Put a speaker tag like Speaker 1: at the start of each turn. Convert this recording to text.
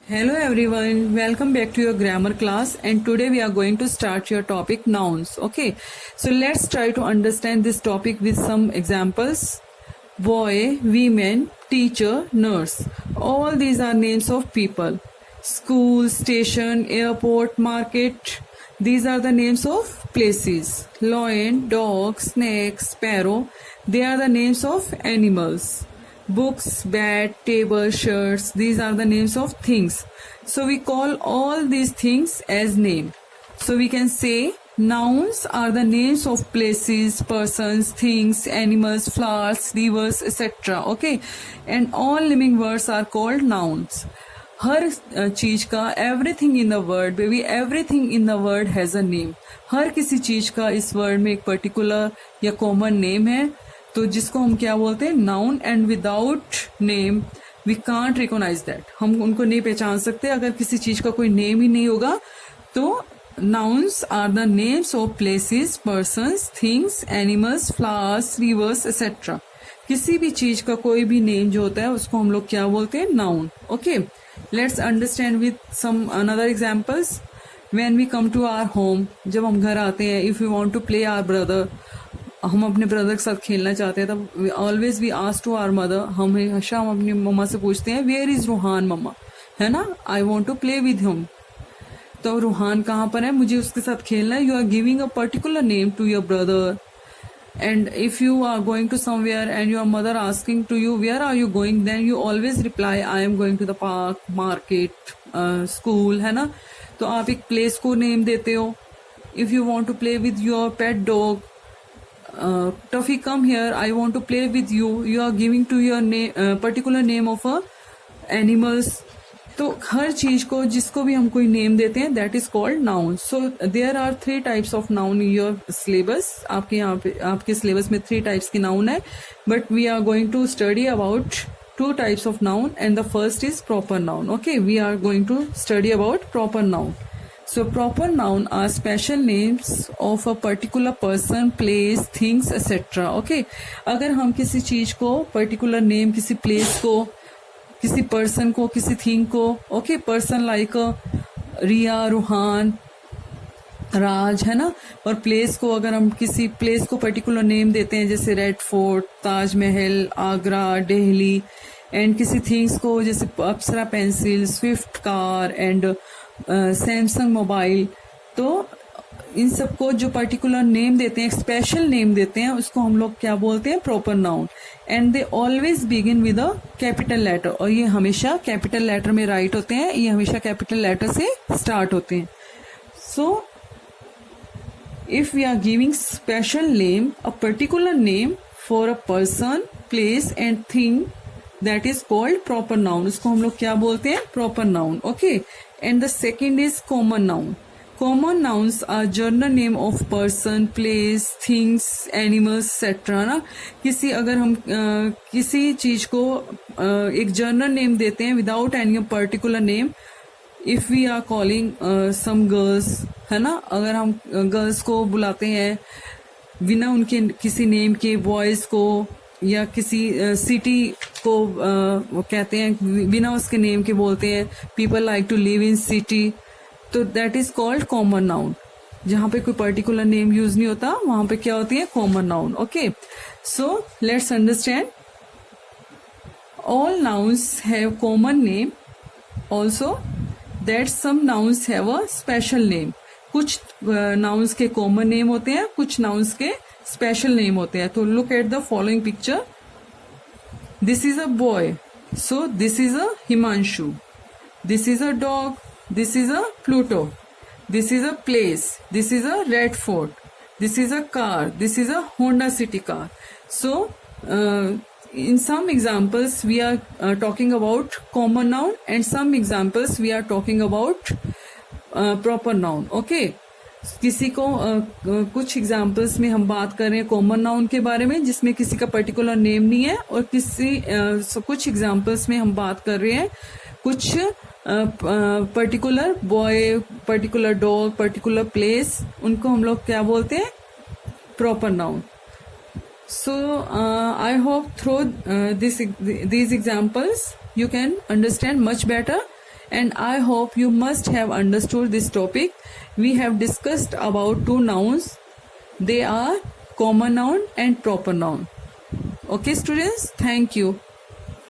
Speaker 1: Hello everyone, welcome back to your grammar class, and today we are going to start your topic nouns. Okay, so let's try to understand this topic with some examples. Boy, women, teacher, nurse. All these are names of people. School, station, airport, market. These are the names of places. Lion, dog, snake, sparrow. They are the names of animals. Books, bat, table, shirts, these are the names of things. So we call all these things as name. So we can say nouns are the names of places, persons, things, animals, flowers, rivers, etc. Okay, and all living words are called nouns. हर चीज का everything in the word baby everything in the word has a name. हर किसी चीज का इस word में एक पर्टिकुलर या कॉमन नेम है, तो जिसको हम क्या बोलते हैं noun. And without name we can't recognise that. हम उनको नहीं पहचान सकते अगर किसी चीज का कोई नेम ही नहीं होगा. तो nouns are the names of places, persons, things, animals, flowers, rivers, etc. किसी भी चीज का कोई भी नेम जो होता है उसको हम लोग क्या बोलते हैं noun. Okay, let's understand with some another examples. When we come to our home, जब हम घर आते हैं, if you want to play our brother, हम अपने ब्रदर के साथ खेलना चाहते हैं, तब always we ask to our mother, हमेशा हम अपनी मम्मा से पूछते हैं वेयर इज रूहान मम्मा, है ना. I want to play with him. तो रूहान कहाँ पर है, मुझे उसके साथ खेलना है. You are giving a particular name to your brother. And if you are going to somewhere and your mother asking to you where are you going, then you always reply I am going to the park, market, school, है ना. तो आप एक place को name देते हो. If you want to play with your pet dog, Tuffy, come here, I want to play with you. You are giving to your name particular name of a animals. तो हर चीज को जिसको भी हम कोई नेम देते हैं that is called noun. So there are 3 types of noun in your syllabus. आपके यहाँ पे आपके सिलेबस में 3 टाइप्स की नाउन है, but we are going to study about 2 types of noun and the first is proper noun. Okay, we are going to study about proper noun. So proper noun are special names of a particular person, place, things, etc. Okay, अगर हम किसी चीज को particular name, किसी place को, किसी person को, किसी थिंग को, ओके, पर्सन लाइक रिया, रूहान, राज, है ना. और प्लेस को अगर हम किसी प्लेस को पर्टिकुलर नेम देते हैं जैसे Red Fort, Taj Mahal, Agra, Delhi. And किसी थिंग्स को जैसे Apsara pencil, Swift car and Samsung mobile. तो इन सबको जो पर्टिकुलर नेम देते हैं, स्पेशल नेम देते हैं, उसको हम लोग क्या बोलते हैं proper noun. And they always begin with a capital letter. और ये हमेशा कैपिटल लेटर में राइट होते हैं, ये हमेशा कैपिटल लेटर से स्टार्ट होते हैं. So if we are giving special name, a particular name for a person, place and thing, that is called proper noun. उसको हम लोग क्या बोलते हैं proper noun. Okay, and the second is common noun. Common nouns are general name of person, place, things, animals, etc. ना, किसी अगर हम किसी चीज को एक जनरल नेम देते हैं without any particular name. If we are calling some girls, है ना, अगर हम गर्ल्स को बुलाते हैं बिना उनके किसी नेम के, बॉयज को या किसी सिटी को वो कहते हैं बिना उसके नेम के बोलते हैं, people like to live in city, तो that is called common noun. जहां पे कोई पर्टिकुलर नेम यूज नहीं होता वहां पे क्या होती है common noun. Okay, so let's understand. All nouns have common name, also that some nouns have a special name. कुछ नाउन्स के कॉमन नेम होते हैं, कुछ नाउन्स के स्पेशल नेम होते हैं. तो look at the following picture. This is a boy, so this is a Himanshu. This is a dog, this is a Pluto. This is a place, this is a red fort. This is a car, this is a Honda city car. So in some examples we are talking about common noun, and some examples we are talking about proper noun. Okay, किसी को कुछ examples में हम बात कर रहे हैं common noun के बारे में जिसमें किसी का पर्टिकुलर नेम नहीं है, और कुछ एग्जाम्पल्स में हम बात कर रहे हैं कुछ particular boy, particular dog, particular place, उनको हम लोग क्या बोलते हैं proper noun. So I hope through these examples you can understand much better and I hope you must have understood this topic. We have discussed about two nouns. They are common noun and proper noun. Okay students, thank you.